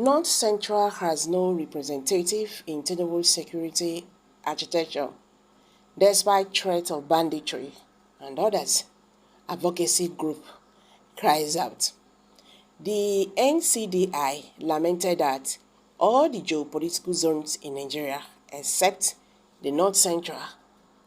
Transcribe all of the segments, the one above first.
North Central has no representative in Tinubu's security architecture, despite threat of banditry and others. Advocacy group cries out. The NCDI lamented that all the geopolitical zones in Nigeria, except the North Central,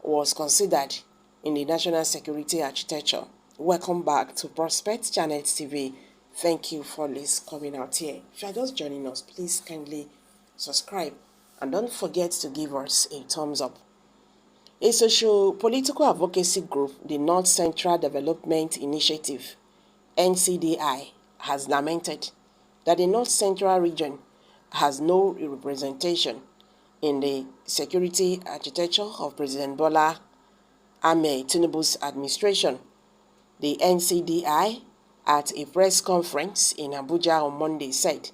was considered in the national security architecture. Welcome back to Prospect Channel TV. Thank you for this coming out here. If you are just joining us, please kindly subscribe and don't forget to give us a thumbs up. A socio-political advocacy group, the North Central Development Initiative, NCDI, has lamented that the North Central region has no representation in the security architecture of President Bola Ahmed Tinubu's administration. The NCDI, at a press conference in Abuja on Monday, said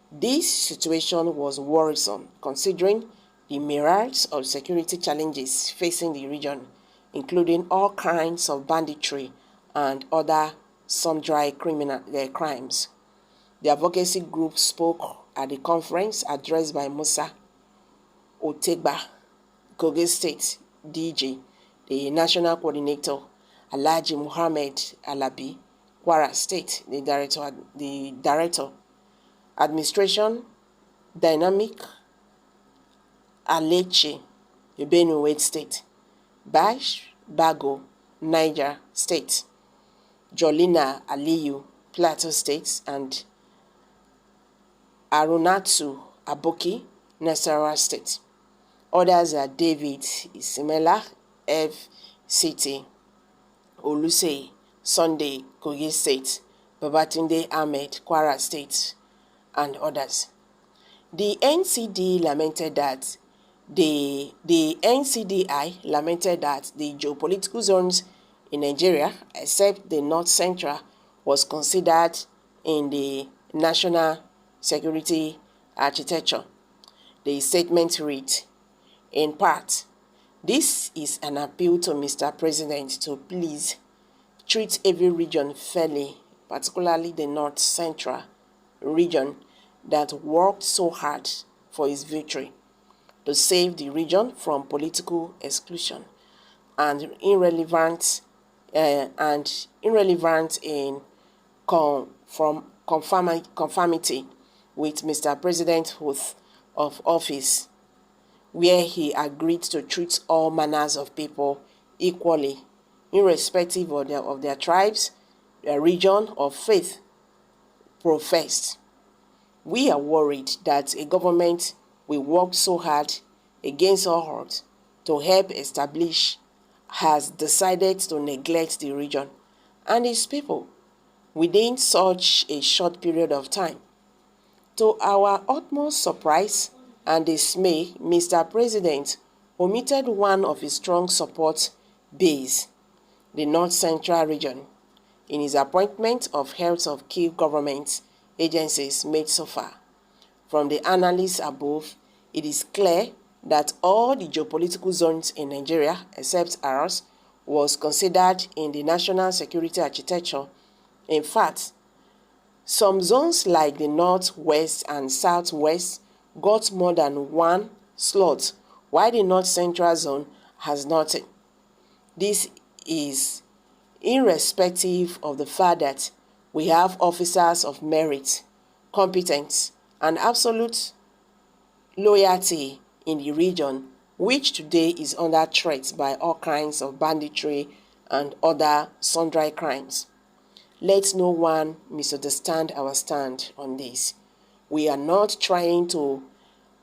this situation was worrisome considering the myriads of security challenges facing the region, including all kinds of banditry and other ssanditry crimes. The advocacy group spoke at the conference addressed by Musa Otegba, Kogi State DG, the National Coordinator, Alhaji Muhammad Alabi, Kwara State, the Director, Administration, Dynamic Alechi, Benue State, Bash Bago, Niger State, Jolina Aliyu, Plateau State, and Arunatu Aboki, Nasarawa State. Others are David Isimela, FCT, Oluse Sunday, Kogi State, Babatunde Ahmed, Kwara State, and others. The NCDI lamented that the geopolitical zones in Nigeria, except the North Central, was considered in the national security architecture. The statement read, in part, this is an appeal to Mr. President to please treat every region fairly, particularly the North Central region that worked so hard for its victory, to save the region from political exclusion and irrelevant in conformity with Mr. President's oath of office, where he agreed to treat all manners of people equally, irrespective of their tribes, their region, or faith professed. We are worried that a government will work so hard against all odds to help establish has decided to neglect the region and its people within such a short period of time. To our utmost surprise and dismay, Mr. President omitted one of his strong support base, the North Central region, in his appointment of heads of key government agencies made so far. From the analysis above, it is clear that all the geopolitical zones in Nigeria, except ours, was considered in the national security architecture. In fact, some zones like the Northwest and Southwest got more than one slot, while the North Central zone has nothing. This is irrespective of the fact that we have officers of merit, competence, and absolute loyalty in the region, which today is under threat by all kinds of banditry and other ssanditry crimes. Let no one misunderstand our stand on this. We are not trying to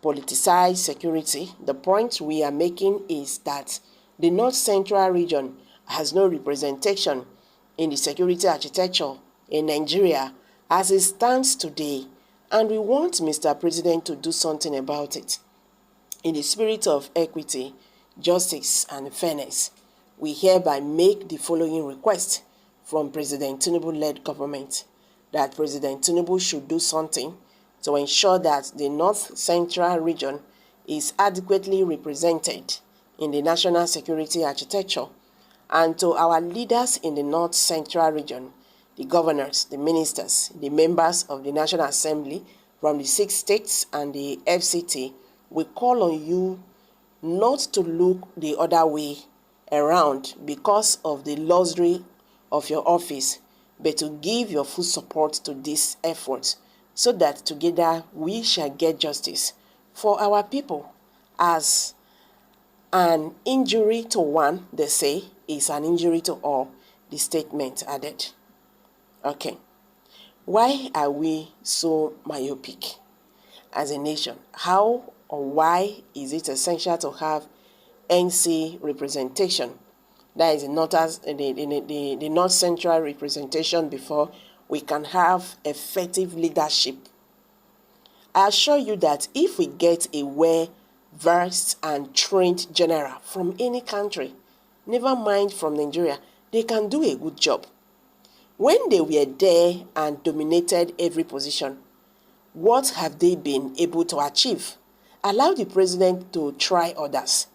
politicize security. The point we are making is that the North Central region has no representation in the security architecture in Nigeria as it stands today, and we want Mr. President to do something about it. In the spirit of equity, justice, and fairness, we hereby make the following request from President Tinubu-led government, that President Tinubu should do something to ensure that the North Central region is adequately represented in the national security architecture, and to our leaders in the North Central region, the governors, the ministers, the members of the National Assembly, from the 6 states and the FCT, we call on you not to look the other way around because of the luxury of your office, but to give your full support to this effort so that together we shall get justice for our people. As an injury to one, they say, is an injury to all, the statement added. Okay. Why are we so myopic as a nation? How or why is it essential to have NC representation? That is the North Central representation before we can have effective leadership. I assure you that if we get a well-versed and trained general from any country, never mind from Nigeria, they can do a good job. When they were there and dominated every position, what have they been able to achieve? Allow the president to try others.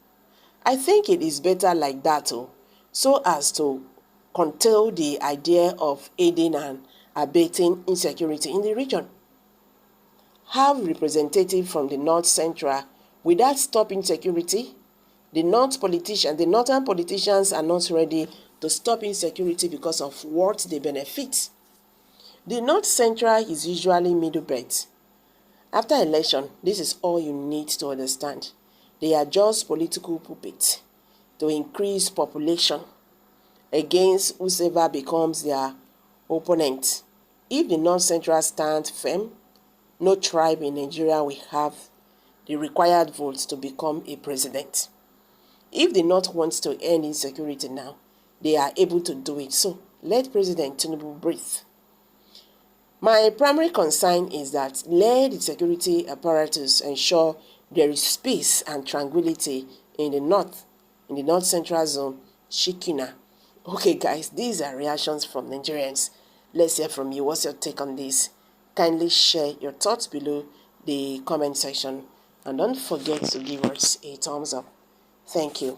I think it is better like that too, so as to curtail the idea of aiding and abating insecurity in the region. Have representative from the North Central without stopping security. The northern politicians are not ready to stop insecurity because of what they benefit. The North Central is usually middle belt. After election, this is all you need to understand. They are just political puppets to increase population against whoever becomes their opponent. If the North Central stands firm, no tribe in Nigeria will have the required votes to become a president. If the North wants to end insecurity now, they are able to do it. So let President Tinubu breathe. My primary concern is that let the security apparatus ensure there is peace and tranquility in the North Central Zone, Shikina. Okay guys, these are reactions from Nigerians. Let's hear from you. What's your take on this? Kindly share your thoughts below the comment section and don't forget to give us a thumbs up. Thank you.